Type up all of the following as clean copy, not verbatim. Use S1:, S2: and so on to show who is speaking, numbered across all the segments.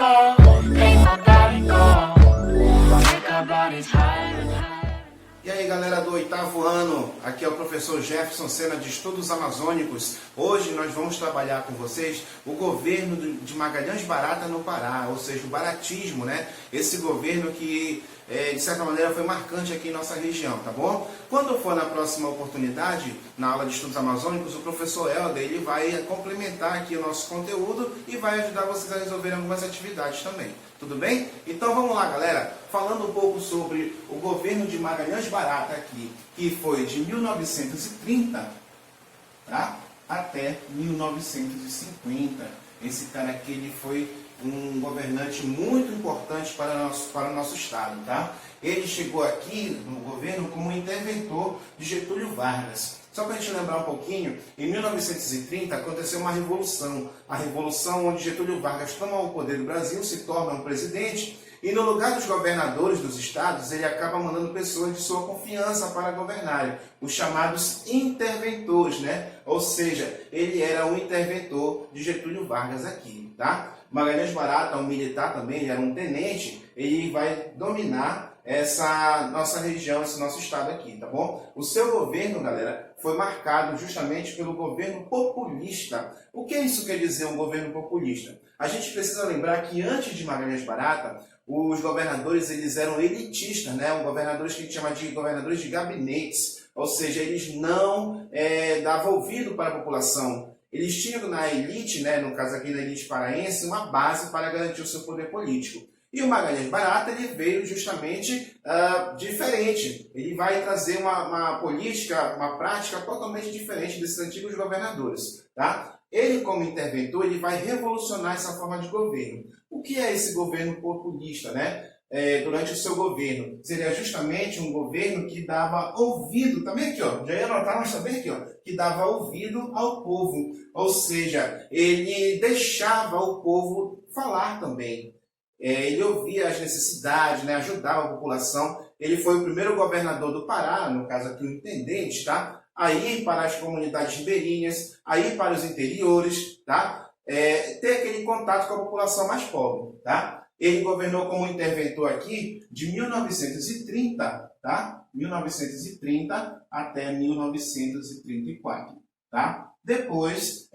S1: make my body go, make our bodies higher and higher.
S2: E aí galera do 8º ano, aqui é o professor Jefferson Sena de Estudos Amazônicos. Hoje nós vamos trabalhar com vocês o governo de Magalhães Barata no Pará, ou seja, o baratismo, né? Esse governo que de certa maneira foi marcante aqui em nossa região, tá bom? Quando for na próxima oportunidade, na aula de Estudos Amazônicos, o professor Helder, ele vai complementar aqui o nosso conteúdo e vai ajudar vocês a resolver algumas atividades também. Tudo bem? Então vamos lá, galera. Falando um pouco sobre o governo de Magalhães Barata aqui, que foi de 1930, tá? Até 1950. Esse cara aqui ele foi um governante muito importante para o nosso estado, tá? Ele chegou aqui no governo como interventor de Getúlio Vargas. Só para a gente lembrar um pouquinho, em 1930 aconteceu uma revolução. A revolução onde Getúlio Vargas toma o poder do Brasil, se torna um presidente, e no lugar dos governadores dos estados, ele acaba mandando pessoas de sua confiança para governarem, os chamados interventores, né? Ou seja, ele era um interventor de Getúlio Vargas aqui, tá? Magalhães Barata, um militar também, ele era um tenente, ele vai dominar essa nossa região, esse nosso estado aqui, tá bom? O seu governo, galera, foi marcado justamente pelo governo populista. O que isso quer dizer, um governo populista? A gente precisa lembrar que antes de Magalhães Barata, os governadores eles eram elitistas, né? Governadores que a gente chama de governadores de gabinetes, ou seja, eles não davam ouvido para a população. Eles tinham na elite, né, no caso aqui da elite paraense, uma base para garantir o seu poder político. E o Magalhães Barata ele veio justamente diferente. Ele vai trazer uma política, uma prática totalmente diferente desses antigos governadores. Tá? Ele, como interventor, ele vai revolucionar essa forma de governo. O que é esse governo populista, né? Durante o seu governo? Seria justamente um governo que dava ouvido, também aqui, ó, já ia anotar, mas também aqui, ó, que dava ouvido ao povo. Ou seja, ele deixava o povo falar também. Ele ouvia as necessidades, né, ajudava a população. Ele foi o primeiro governador do Pará, no caso aqui o intendente, tá? Aí para as comunidades ribeirinhas, aí para os interiores, tá? Ter aquele contato com a população mais pobre, tá? Ele governou como interventor aqui de 1930, tá? 1930 até 1934, tá? Depois,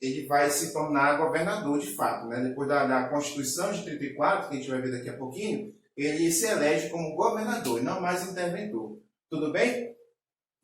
S2: ele vai se tornar governador de fato, né? Depois da Constituição de 34, que a gente vai ver daqui a pouquinho, ele se elege como governador e não mais interventor. Tudo bem?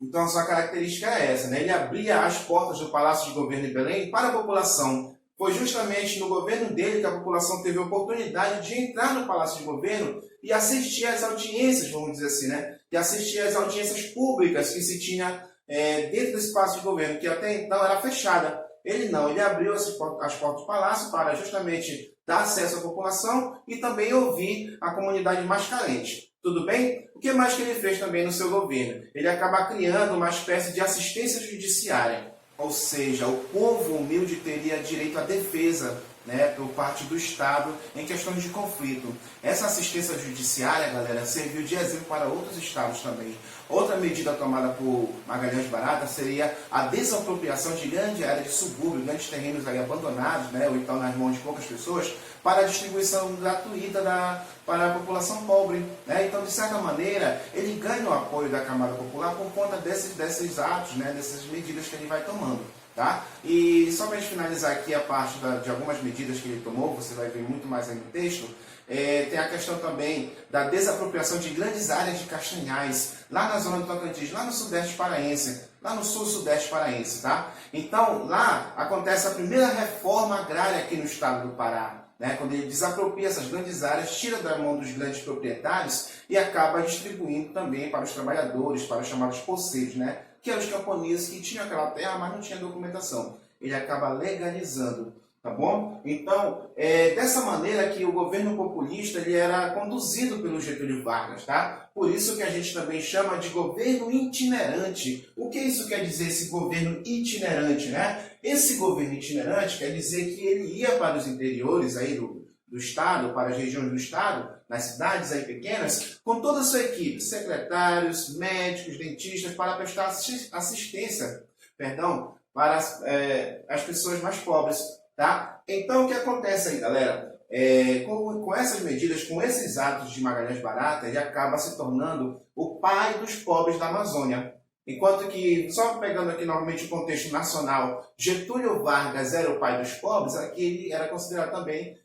S2: Então a sua característica é essa, né? Ele abria as portas do Palácio de Governo de Belém para a população. Foi justamente no governo dele que a população teve a oportunidade de entrar no Palácio de Governo e assistir às audiências, vamos dizer assim, né? E assistir às audiências públicas que se tinha dentro desse Palácio de Governo, que até então era fechada. Ele não, ele abriu as portas do palácio para justamente dar acesso à população e também ouvir a comunidade mais carente. Tudo bem? O que mais que ele fez também no seu governo? Ele acaba criando uma espécie de assistência judiciária. Ou seja, o povo humilde teria direito à defesa, né, por parte do Estado em questões de conflito. Essa assistência judiciária, galera, serviu de exemplo para outros estados também. Outra medida tomada por Magalhães Barata seria a desapropriação de grande área de subúrbio, grandes terrenos aí abandonados, né, ou então nas mãos de poucas pessoas, para a distribuição gratuita para a população pobre. Né? Então, de certa maneira, ele ganha o apoio da camada popular por conta desses atos, né, dessas medidas que ele vai tomando. Tá? E só para a gente finalizar aqui a parte de algumas medidas que ele tomou, você vai ver muito mais aí no texto, tem a questão também da desapropriação de grandes áreas de castanhais, lá na zona do Tocantins, lá no sudeste paraense, lá no sul-sudeste paraense. Tá? Então, lá acontece a primeira reforma agrária aqui no estado do Pará. Né, quando ele desapropria essas grandes áreas, tira da mão dos grandes proprietários e acaba distribuindo também para os trabalhadores, para os chamados poceiros, né, que eram os camponeses que tinham aquela terra, mas não tinha documentação. Ele acaba legalizando, tá bom? Então, dessa maneira que o governo populista ele era conduzido pelo Getúlio Vargas, tá? Por isso que a gente também chama de governo itinerante. O que isso quer dizer, esse governo itinerante, né? Esse governo itinerante quer dizer que ele ia para os interiores aí do estado, para as regiões do estado, nas cidades aí pequenas, com toda a sua equipe, secretários, médicos, dentistas, para prestar assistência, para as pessoas mais pobres. Tá? Então, o que acontece aí, galera? com essas medidas, com esses atos de Magalhães Barata, ele acaba se tornando o pai dos pobres da Amazônia. Enquanto que, só pegando aqui novamente o contexto nacional, Getúlio Vargas era o pai dos pobres, aqui ele era considerado também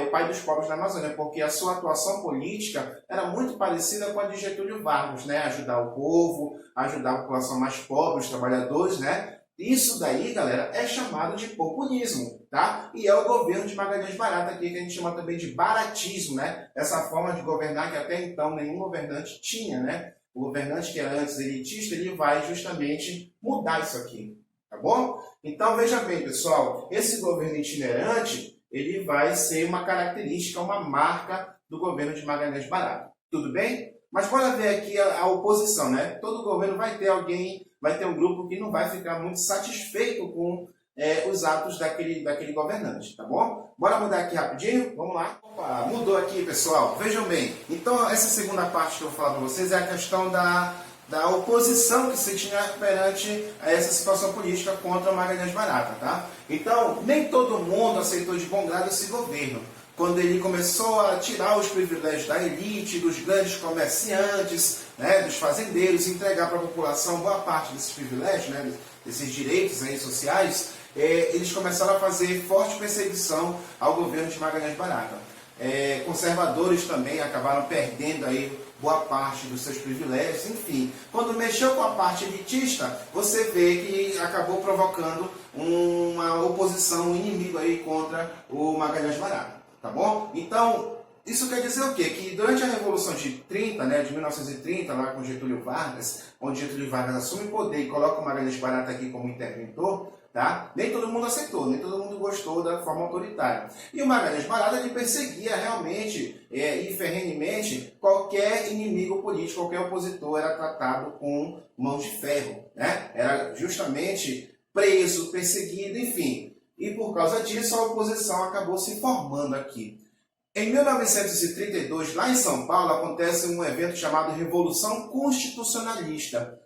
S2: o pai dos pobres da Amazônia, porque a sua atuação política era muito parecida com a de Getúlio Vargas, né? Ajudar o povo, ajudar a população mais pobre, os trabalhadores, né? Isso daí, galera, é chamado de populismo, tá? E é o governo de Magalhães Barata aqui que a gente chama também de baratismo, né? Essa forma de governar que até então nenhum governante tinha, né? O governante que era antes elitista, ele vai justamente mudar isso aqui, tá bom? Então, veja bem, pessoal, esse governo itinerante, ele vai ser uma característica, uma marca do governo de Magalhães Barata. Tudo bem? Mas bora ver aqui a oposição, né? Todo governo vai ter alguém, vai ter um grupo que não vai ficar muito satisfeito com os atos daquele governante, tá bom? Bora mudar aqui rapidinho? Vamos lá. Opa, mudou aqui, pessoal. Vejam bem. Então, essa segunda parte que eu vou falar para vocês é a questão da oposição que se tinha perante a essa situação política contra o Magalhães Barata, tá? Então, nem todo mundo aceitou de bom grado esse governo. Quando ele começou a tirar os privilégios da elite, dos grandes comerciantes, né, dos fazendeiros, entregar para a população boa parte desses privilégios, né, desses direitos aí sociais, eles começaram a fazer forte perseguição ao governo de Magalhães Barata. Conservadores também acabaram perdendo aí boa parte dos seus privilégios, enfim. Quando mexeu com a parte elitista, você vê que acabou provocando uma oposição, um inimigo aí contra o Magalhães Barata, tá bom? Então, isso quer dizer o quê? Que durante a Revolução de 30, né, de 1930, lá com Getúlio Vargas, onde Getúlio Vargas assume o poder e coloca o Magalhães Barata aqui como interventor, tá? Nem todo mundo aceitou, nem todo mundo gostou da forma autoritária. E o Magalhães Barata ele perseguia realmente e ferrenhamente qualquer inimigo político, qualquer opositor era tratado com mãos de ferro, né? Era justamente preso, perseguido, enfim. E por causa disso a oposição acabou se formando aqui. Em 1932, lá em São Paulo, acontece um evento chamado Revolução Constitucionalista.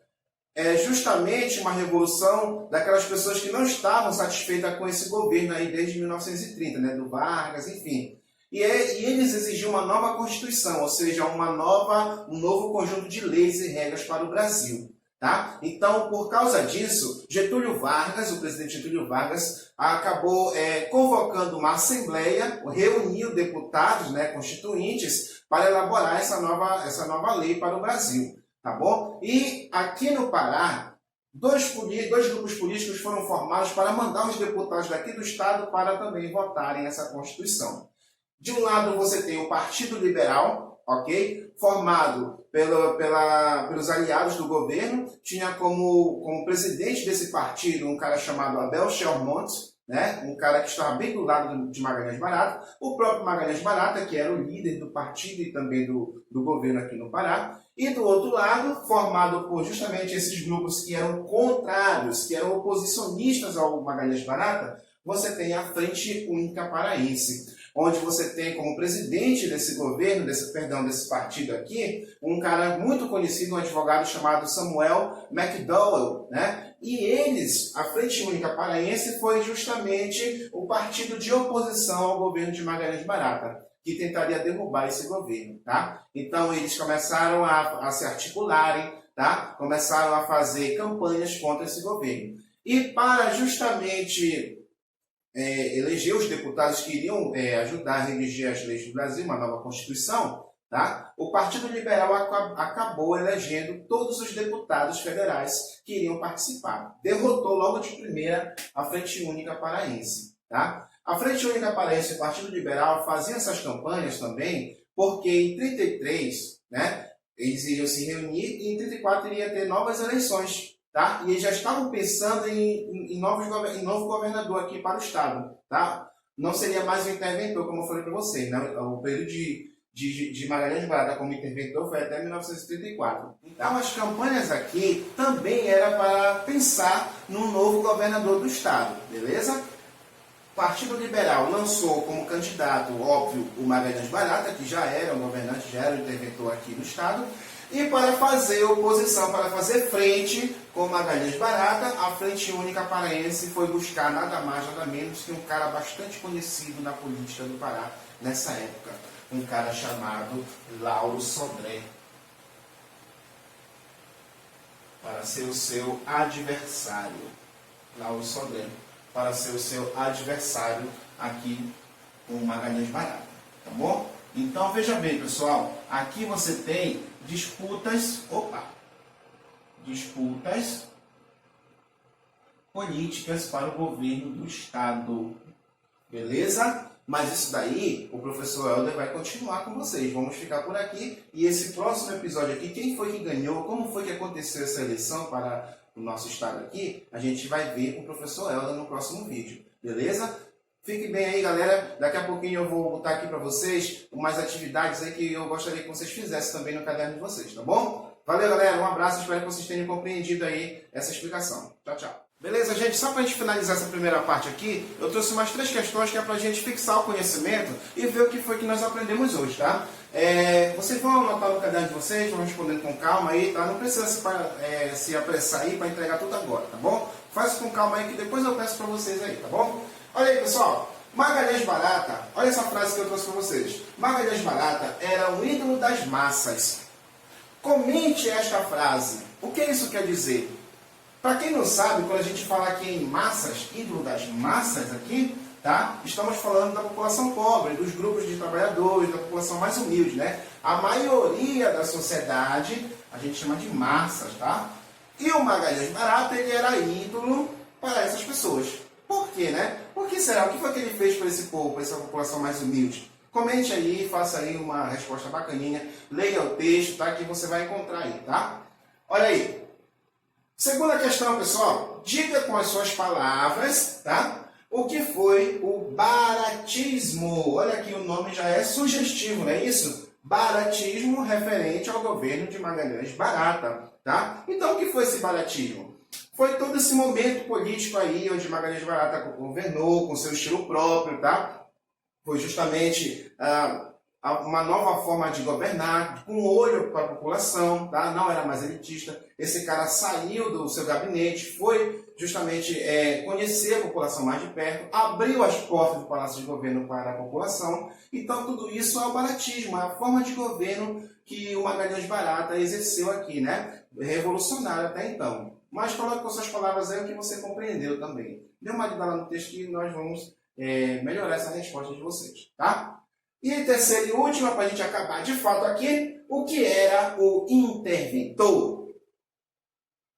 S2: É justamente uma revolução daquelas pessoas que não estavam satisfeitas com esse governo aí desde 1930, né, do Vargas, enfim. E eles exigiam uma nova Constituição, ou seja, um novo conjunto de leis e regras para o Brasil. Tá? Então, por causa disso, Getúlio Vargas, o presidente Getúlio Vargas, acabou convocando uma assembleia, reuniu deputados, né, constituintes, para elaborar essa nova lei para o Brasil. Tá bom? E aqui no Pará, dois grupos políticos foram formados para mandar os deputados daqui do estado para também votarem essa Constituição. De um lado você tem o Partido Liberal, ok? Formado pelos aliados do governo, tinha como presidente desse partido um cara chamado Abel Shelmont, né? Um cara que estava bem do lado de Magalhães Barata, o próprio Magalhães Barata, que era o líder do partido e também do governo aqui no Pará, e do outro lado, formado por justamente esses grupos que eram contrários, que eram oposicionistas ao Magalhães Barata, você tem a Frente Única Paraense, onde você tem como presidente desse governo, desse partido aqui, um cara muito conhecido, um advogado chamado Samuel McDowell, né? E eles, a Frente Única Paraense, foi justamente o partido de oposição ao governo de Magalhães Barata, que tentaria derrubar esse governo, tá? Então eles começaram a se articularem, tá? Começaram a fazer campanhas contra esse governo. E para justamente eleger os deputados que iriam ajudar a redigir as leis do Brasil, uma nova Constituição, tá? O Partido Liberal acabou elegendo todos os deputados federais que iriam participar. Derrotou logo de primeira a Frente Única Paraense, tá? A Frente Única Paraense e o Partido Liberal faziam essas campanhas também porque em 33, né, eles iriam se reunir e em 34 iria ter novas eleições. Tá? E eles já estavam pensando em novo governador aqui para o estado. Tá? Não seria mais um interventor, como eu falei para vocês. Né? O período de Magalhães Barata como interventor foi até 1934. Então as campanhas aqui também era para pensar num novo governador do estado. Beleza? O Partido Liberal lançou como candidato, óbvio, o Magalhães Barata, que já era um governante, já era um interventor aqui no estado. E para fazer oposição, para fazer frente com Magalhães Barata, a Frente Única Paraense foi buscar nada mais, nada menos que um cara bastante conhecido na política do Pará nessa época. Um cara chamado Lauro Sodré, para ser o seu adversário. Lauro Sodré, para ser o seu adversário aqui com Magalhães Barata, tá bom? Então veja bem, pessoal, aqui você tem disputas políticas para o governo do estado, beleza? Mas isso daí, o professor Helder vai continuar com vocês. Vamos ficar por aqui. E esse próximo episódio aqui, quem foi que ganhou, como foi que aconteceu essa eleição para o nosso estado aqui, a gente vai ver com o professor Helder no próximo vídeo, beleza? Fique bem aí, galera. Daqui a pouquinho eu vou botar aqui para vocês umas atividades aí que eu gostaria que vocês fizessem também no caderno de vocês, tá bom? Valeu, galera. Um abraço. Espero que vocês tenham compreendido aí essa explicação. Tchau, tchau. Beleza, gente? Só para a gente finalizar essa primeira parte aqui, eu trouxe umas 3 questões que é para a gente fixar o conhecimento e ver o que foi que nós aprendemos hoje, tá? Vocês vão anotar no caderno de vocês, vão respondendo com calma aí, tá? Não precisa se apressar aí para entregar tudo agora, tá bom? Faz com calma aí que depois eu peço para vocês aí, tá bom? Olha aí, pessoal. Magalhães Barata, olha essa frase que eu trouxe para vocês. Magalhães Barata era o ídolo das massas. Comente esta frase. O que isso quer dizer? Para quem não sabe, quando a gente fala aqui em massas, ídolo das massas aqui, tá? Estamos falando da população pobre, dos grupos de trabalhadores, da população mais humilde, né? A maioria da sociedade a gente chama de massas, tá? E o Magalhães Barata, ele era ídolo para essas pessoas. Por quê, né? Por que será? O que foi que ele fez para esse povo, para essa população mais humilde? Comente aí, faça aí uma resposta bacaninha, leia o texto, tá? Que você vai encontrar aí, tá? Olha aí. Segunda questão, pessoal. Diga com as suas palavras, tá? O que foi o baratismo? Olha aqui, o nome já é sugestivo, não é isso? Baratismo referente ao governo de Magalhães Barata, tá? Então, o que foi esse baratismo? Foi todo esse momento político aí, onde Magalhães Barata governou com seu estilo próprio, tá? Foi justamente uma nova forma de governar, com olho para a população, tá? Não era mais elitista. Esse cara saiu do seu gabinete, foi justamente conhecer a população mais de perto, abriu as portas do Palácio de Governo para a população. Então, tudo isso é o baratismo, é a forma de governo que o Magalhães Barata exerceu aqui, né? Revolucionário até então. Mas coloque com suas palavras aí o que você compreendeu também. Dê uma olhada lá no texto que nós vamos melhorar essa resposta de vocês, tá? E terceira e última, para a gente acabar de fato aqui, o que era o interventor?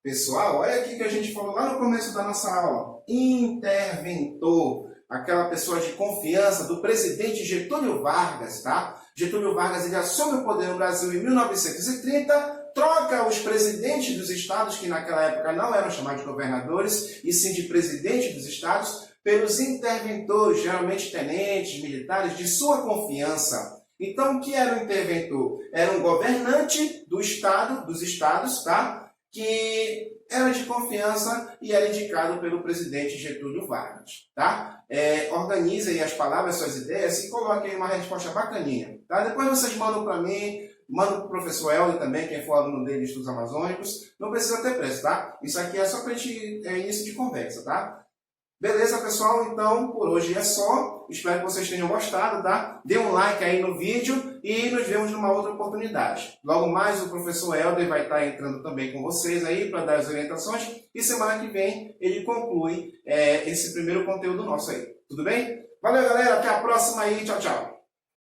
S2: Pessoal, olha aqui que a gente falou lá no começo da nossa aula. Interventor, aquela pessoa de confiança do presidente Getúlio Vargas, tá? Getúlio Vargas, ele assume o poder no Brasil em 1930, troca os presidentes dos estados, que naquela época não eram chamados de governadores, e sim de presidentes dos estados, pelos interventores, geralmente tenentes, militares, de sua confiança. Então, o que era o interventor? Era um governante do estado, dos estados, tá? Que era de confiança e era indicado pelo presidente Getúlio Vargas, tá? Organize aí as palavras, suas ideias e coloque aí uma resposta bacaninha, tá? Depois vocês mandam para mim, mandam para o professor Helder também, quem for aluno dele de estudos amazônicos. Não precisa ter pressa, tá? Isso aqui é só para a gente, início de conversa, tá? Beleza, pessoal? Então, por hoje é só. Espero que vocês tenham gostado, tá? Dê um like aí no vídeo e nos vemos numa outra oportunidade. Logo mais, o professor Helder vai estar entrando também com vocês aí para dar as orientações. E semana que vem ele conclui esse primeiro conteúdo nosso aí. Tudo bem? Valeu, galera. Até a próxima aí. Tchau, tchau.